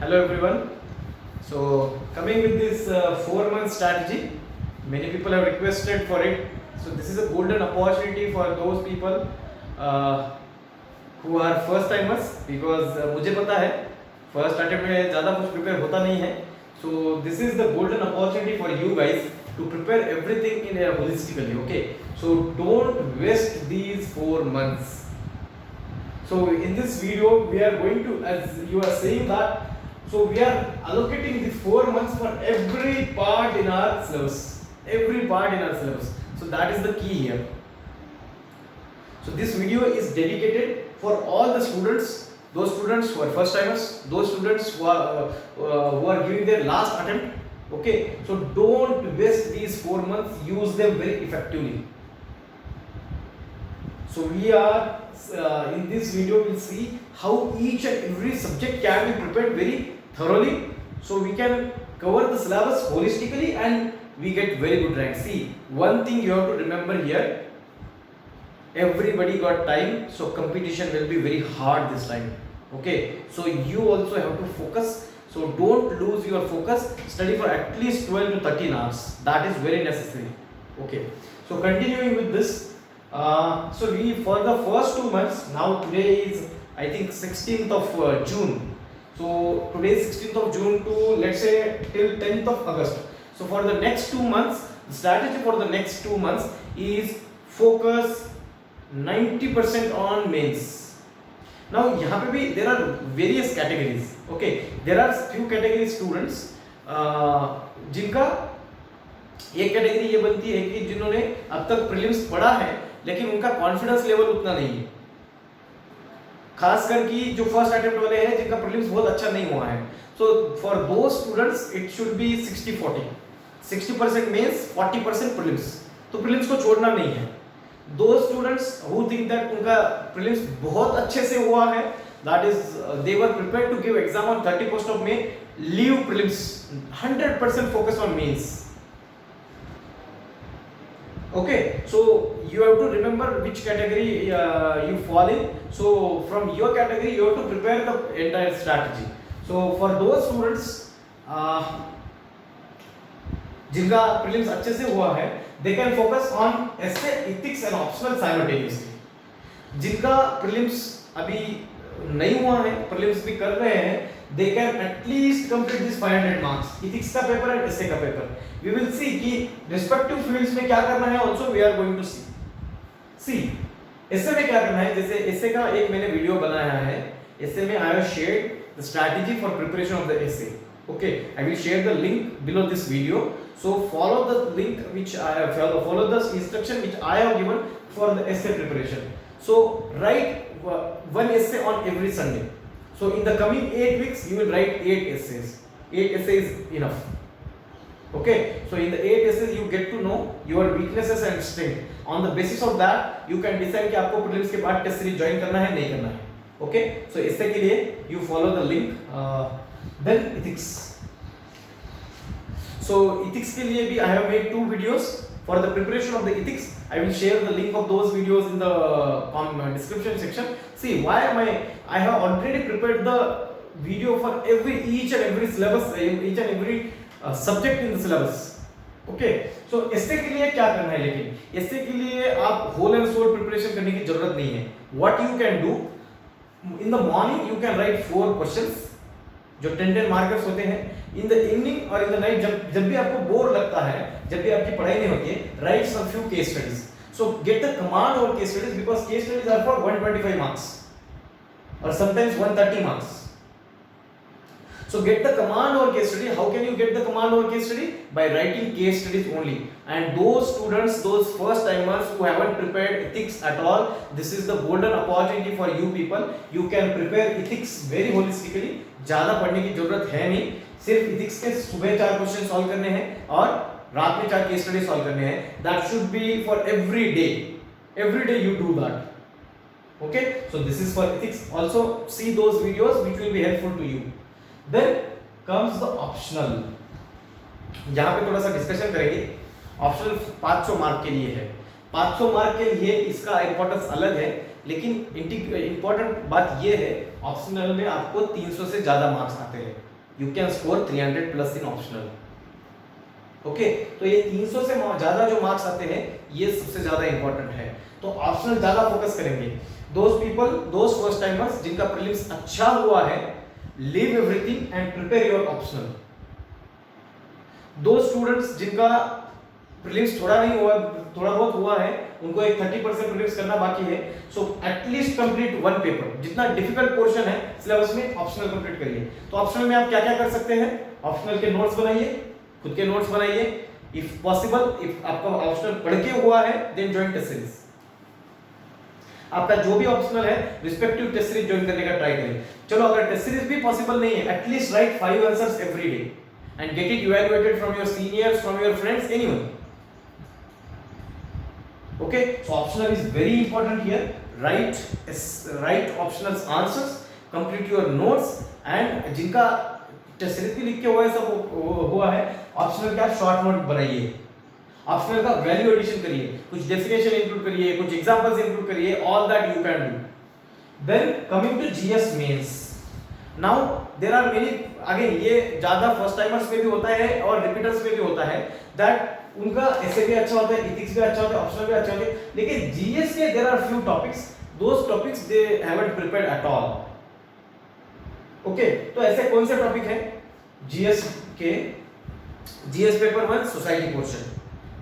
Hello everyone. So coming with this 4 month strategy, many people have requested for it. So this is a golden opportunity for those people uh, who are first timers because मुझे पता है first attempt में ज़्यादा कुछ prepare होता नहीं है. So this is the golden opportunity for you guys to prepare everything in a holistically. Okay. So don't waste these 4 months. So in this video we are going to, as you are saying that, so we are allocating the 4 months for every part in our syllabus. Every part in our syllabus. So that is the key here. So this video is dedicated for all the students, those students who are first timers, those students who are giving their last attempt. Okay. So don't waste these 4 months. Use them very effectively. So we are in this video we'll see how each and every subject can be prepared very thoroughly, so we can cover the syllabus holistically and we get very good rank. See, one thing you have to remember here, everybody got time, so competition will be very hard this time. Okay, so you also have to focus, so don't lose your focus. Study for at least 12 to 13 hours. That is very necessary. Okay, so continuing with this, so we, for the first 2 months, now today is I think 16th of June. So today is 16th of June to, let's say, till 10th of August. So for the next 2 months, the strategy for the next 2 months is focus 90% on mains. Now यहाँ पे भी there are various categories. Okay, there are few category students जिनका एक category ये बनती है कि जिन्होंने अब तक प्रीलिम्स पढ़ा है लेकिन उनका कॉन्फिडेंस लेवल उतना नहीं है, खास करके जो फर्स्ट अटेम्प्ट वाले हैं जिनका प्रीलिम्स बहुत अच्छा नहीं हुआ है. So for those students it should be 60-40, 60% mains, 40% prelims. तो प्रीलिम्स को छोड़ना नहीं है. Those students who think that उनका प्रीलिम्स बहुत अच्छे से हुआ है, that is they were prepared to give exam on 31st of May, leave prelims, 100% focus on mains. Okay, so you have to remember which category you fall in. So from your category you have to prepare the entire strategy. So for those students जिनका prelims अच्छे से हुआ है, they can focus on essay, ethics and optional simultaneously. जिनका prelims अभी नहीं हुआ है, prelims भी कर रहे हैं, they can at least complete this 500 marks, ethics का पेपर और essay का पेपर. We will see कि respective fields में क्या करना है. Also we are going to see essay में क्या करना है. जैसे essay का एक मैंने वीडियो बनाया है. essay में I have shared the strategy for preparation of the essay. Okay, I will share the link below this video. So follow the link which I have follow the instruction which I have given for the essay preparation. So write one essay on every Sunday. So in the coming 8 weeks you will write 8 essays. 8 essays enough. Okay, so in the 8 essays you get to know your weaknesses and strength. On the basis of that you can decide कि आपको prelims के बाद test series join करना है नहीं करना है. Okay, so इससे के लिए you follow the link. Then ethics. So ethics के लिए भी I have made 2 videos for the preparation of the ethics. I will share the link of those videos in the description section. See, why am I have already prepared the video for each and every syllabus, each and every subject in the syllabus. Okay, so essay के लिए क्या करना है, लेकिन एस्से के लिए आप whole and soul preparation करने की जरूरत नहीं है. What you can do in the morning, you can write 4 questions जो 10 मार्कर्स होते हैं. इन द इवनिंग और इन द नाइट, जब भी आपको बोर लगता है, जब भी आपकी पढ़ाई नहीं होती है, right some few case studies. So get the command over case studies because case studies are for 125 marks और sometimes 130 marks. So get the command over case study. How can you get the command over case study? By writing case studies only. And those students, those first timers who haven't prepared ethics at all, this is the golden opportunity for you people. You can prepare ethics very holistically. ज़्यादा पढ़ने की जरूरत है नहीं. सिर्फ ethics के सुबह 4 question solve करने हैं और रात में 4 केस स्टडी सॉल्व करने हैं. That should be for every day. Every day you do that. Okay? So this is for ethics. Also see those videos which will be helpful to you. Then comes the optional. यहाँ पे थोड़ा सा discussion करेंगे. Optional 500 mark के लिए है. 500 mark के लिए इसका इंपॉर्टेंस अलग है, लेकिन इंपॉर्टेंट बात ये है ऑप्शनल में आपको 300 से ज्यादा मार्क्स आते हैं. you can score 300 plus in optional. Okay तो ये 300 से ज्यादा जो मार्क्स आते हैं ये सबसे ज्यादा इंपॉर्टेंट है, तो ऑप्शनल ज्यादा फोकस करेंगे. Those people, those first timers जिनका प्रीलिम्स अच्छा हुआ है, leave everything and prepare your optional. दो स्टूडेंट्स जिनका प्रीलिम्स थोड़ा नहीं हुआ, थोड़ा बहुत हुआ है, उनको एक 30% प्रीलिम्स करना बाकी है. So at least complete one paper. जितना डिफिकल्ट पोर्शन है सिलेबस में ऑप्शनल कंप्लीट करिए. तो ऑप्शनल में आप क्या क्या कर सकते हैं? ऑप्शनल के नोट्स बनाइए, खुद के नोट्स बनाइए. इफ पॉसिबल, इफ आपका ऑप्शनल पढ़ के हुआ है देन ज्वाइन टेस्ट सीरीज. आपका जो भी ऑप्शनल है रिस्पेक्टिव टेस्ट सीरीज ज्वाइन करने का ट्राई करें. चलो अगर टेस्ट सीरीज भी पॉसिबल नहीं है, at least right 5 answers every day and get it evaluated from your seniors, from your friends, anyone. Okay, so optional is very important here. Write optional answers, complete your notes, and जिनका test series भी लिख के हुआ है, सब हुआ है, optional का शॉर्ट नोट बनाइए. ऑप्शनल का वैल्यू एडिशन करिए, कुछ डेफिनेशन इंक्लूड करिए, कुछ एग्जांपल्स इंक्लूड करिए. All that you can do. Then coming to GS mains. Now there are many, again ये ज्यादा फर्स्ट टाइमर्स में भी होता है और रिपीटर्स में भी होता है, दैट उनका ऐसे भी अच्छा होता है, इथिक्स भी अच्छा होता है, ऑप्शनल भी अच्छा होता है, लेकिन जीएस के there are few topics, those topics they haven't prepared at all. Okay, तो ऐसे कौन से टॉपिक है जीएस के? GS paper 1 society portion,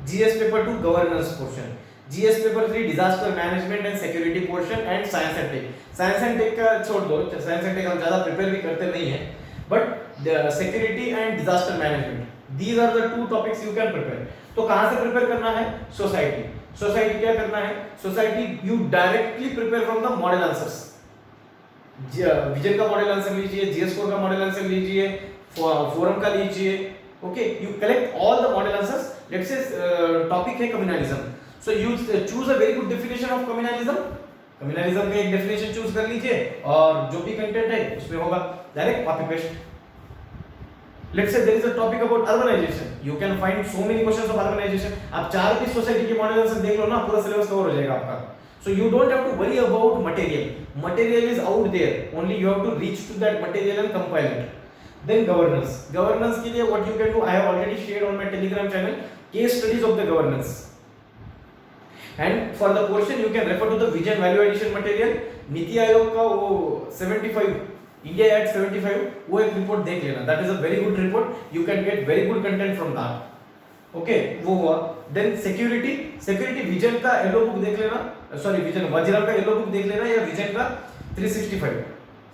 GS paper 2 governance portion, GS paper 3 disaster management and security portion, and science and tech. Science and tech का छोड़ दो, science and take हम ज्यादा प्रिपेयर भी करते नहीं है, but security and disaster management, these are the 2 topics you can prepare. तो कहां से प्रिपेयर करना है? सोसाइटी. सोसाइटी क्या करना है? Society you directly prepare from the model answers. Vision का मॉडल आंसर लीजिए, जीएस कोर का मॉडल आंसर लीजिए, फोरम का लीजिए. Okay, you collect all the model answers. Let's say topic है communalism, so you choose a very good definition of communalism. Communalism का एक definition choose कर लीजिए और जो भी कंटेंट है उसमें होगा, direct copy paste. Let's say there is a topic about urbanisation, you can find so many questions of urbanisation. आप 4 भी सोसाइटी के मॉडल आंसर देख लो ना, पूरा सिलेबस कवर हो जाएगा आपका. So you don't have to worry about material. Material is out there. Only you have to reach to that material and compile it. Then governance. Governance के लिए what you can do, I have already shared on my Telegram channel case studies of the governance. And for the portion you can refer to the vision value addition material. NITI Aayog का वो 75 India Act 75 वो एक report देख लेना. That is a very good report. You can get very good content from that. Okay, वो हुआ. Then security, security vision का yellow book देख लेना, सॉरी विजन वजीरा का येलो बुक देख लेना, या विजन का 365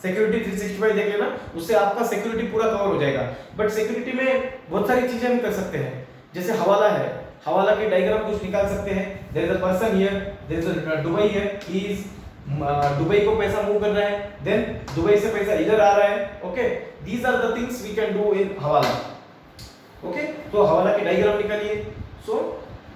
सिक्योरिटी 365 देख लेना. उससे आपका सिक्योरिटी पूरा कवर हो जाएगा. बट सिक्योरिटी में बहुत सारी चीजें हम कर सकते हैं, जैसे हवाला है, हवाला की डायग्राम कुछ निकाल सकते हैं. There is a person here, there is a Dubai है, ही इज दुबई को पैसा मूव कर रहा है, देन दुबई से पैसा इधर आ रहा है. Okay, these are the things we can do in hawala. Okay, तो हवाला की डायग्राम निकालिए. सो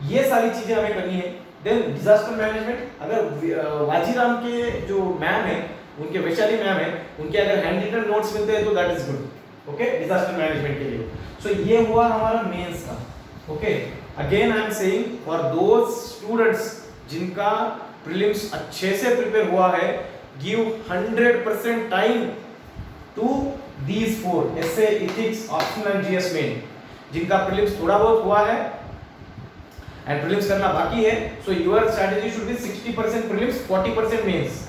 ये सारी चीजें हमें करनी है. देन डिजास्टर मैनेजमेंट, अगर वाजीराम के जो मैम है, उनके वैशाली मैम है, उनके अगर हैंड रिटन नोट्स मिलते हैं तो that is good. Okay, disaster management के लिए. सो ये हुआ हमारा मेंस का. Okay, again I am saying for those students जिनका प्रीलिम्स अच्छे से प्रिपेयर हुआ है, गिव 100% टाइम टू दीज 4 ऐसे ethics, optional and GS main. जिनका प्रीलिम्स थोड़ा बहुत हुआ है एंड प्रीलिम्स करना बाकी है, so your strategy should be 60% prelims, 40% mains.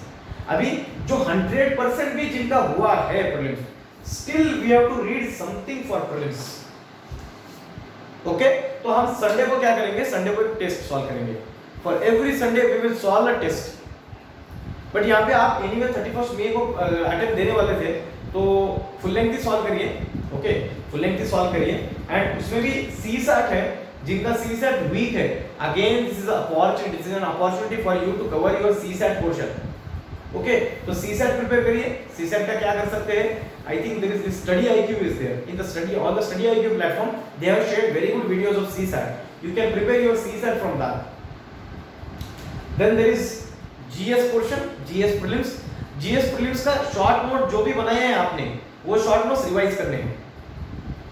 अभी जो 100% भी जिनका हुआ है prelims, still we have to read something for prelims. Okay, तो हम संडे को क्या करेंगे? संडे को एक टेस्ट सॉल्व करेंगे. For every Sunday we will solve a test. But यहाँ पे आप एनीवे 31 मई को अटेम्प्ट देने वाले थे, तो फुल लेंथ ही सॉल्व करिए. ओके, फुल लेंथ ही सॉल्व करिए. एंड उसमें भी सीसैट है, जिनका सीसैट वीक है, again this is opportunity, this is an opportunity for you to cover your CSAT portion. Okay, तो सीसैट प्रिपेयर करिए. सीसैट का क्या कर सकते हैं? I think there is this study IQ is there in the study, on the study IQ platform they have shared very good videos of CSAT. You can prepare your CSAT from that. Then there is GS portion, GS prelims. GS prelims का short note जो भी बनाए हैं आपने, वो short notes revise करने हैं.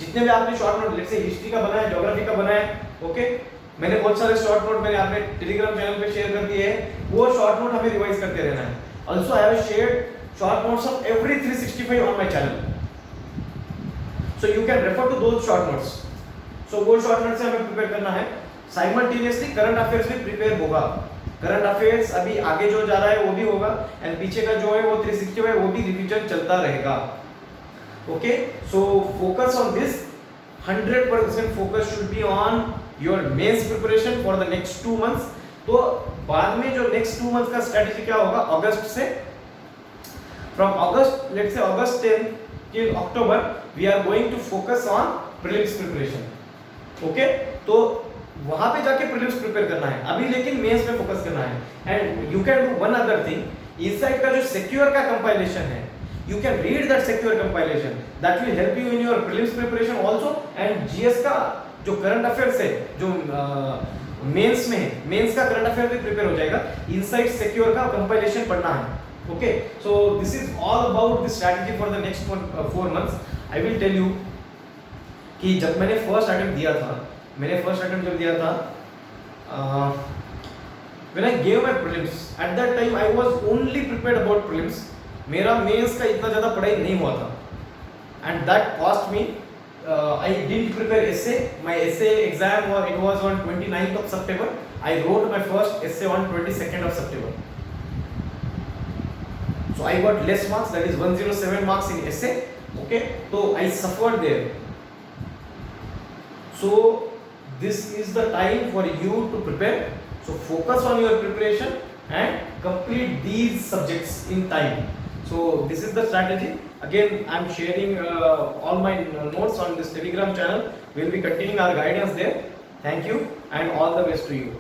जितने भी आपने शॉर्ट नोट, जैसे हिस्ट्री का बनाया, ज्योग्राफी का बनाया, ओके, मैंने बहुत सारे शॉर्ट नोट मैंने आपने टेलीग्राम चैनल पे शेयर कर दिए हैं, वो शॉर्ट नोट हमें रिवाइज करते रहना है. Also I have shared short notes of every 365 on my channel. So you can refer to those short notes. So वो short notes से हमें prepare करना है. Simultaneously current affairs भी prepare होगा. करंट अफेयर्स अभी आगे जो जा रहा है वो भी होगा एंड पीछे का जो है वो 360 है वो भी रिवीजन चलता रहेगा. Okay, so focus on this. 100% focus should be on your mains preparation for the next 2 months. तो बाद में जो नेक्स्ट 2 मंथ्स का स्ट्रेटजी क्या होगा, अगस्त से, from August, let's say August 10 till October we are going to focus on prelims preparation. Okay, तो वहां पे जाके प्रीलिम्स प्रिपेयर करना है अभी, लेकिन मेंस पे फोकस करना है. And you can do one other thing, इस साइड का जो सिक्योर का कंपाइलेशन है, you can read that secure compilation, that will help you in your prelims preparation also. And GS का जो करंट अफेयर्स है, जो मेंस में है, मेंस का करंट अफेयर भी प्रिपेयर हो जाएगा. इनसाइड सिक्योर का कंपाइलेशन पढ़ना है. Okay, so this is all about the strategy for the next 4 months. I will tell you कि जब मैंने फर्स्ट अटेम्प्ट जब दिया था, when I gave my prelims, at that time I was only prepared about prelims. मेरा mains का इतना ज़्यादा पढ़ाई नहीं हुआ था. And that cost me, I didn't prepare essay. My essay exam it was on 29th of September. I wrote my first essay on 22nd of September. So I got less marks, that is 107 marks in essay. Okay, so I suffered there. So this is the time for you to prepare. So focus on your preparation and complete these subjects in time. So this is the strategy. Again, I am sharing all my notes on this Telegram channel. We will be continuing our guidance there. Thank you and all the best to you.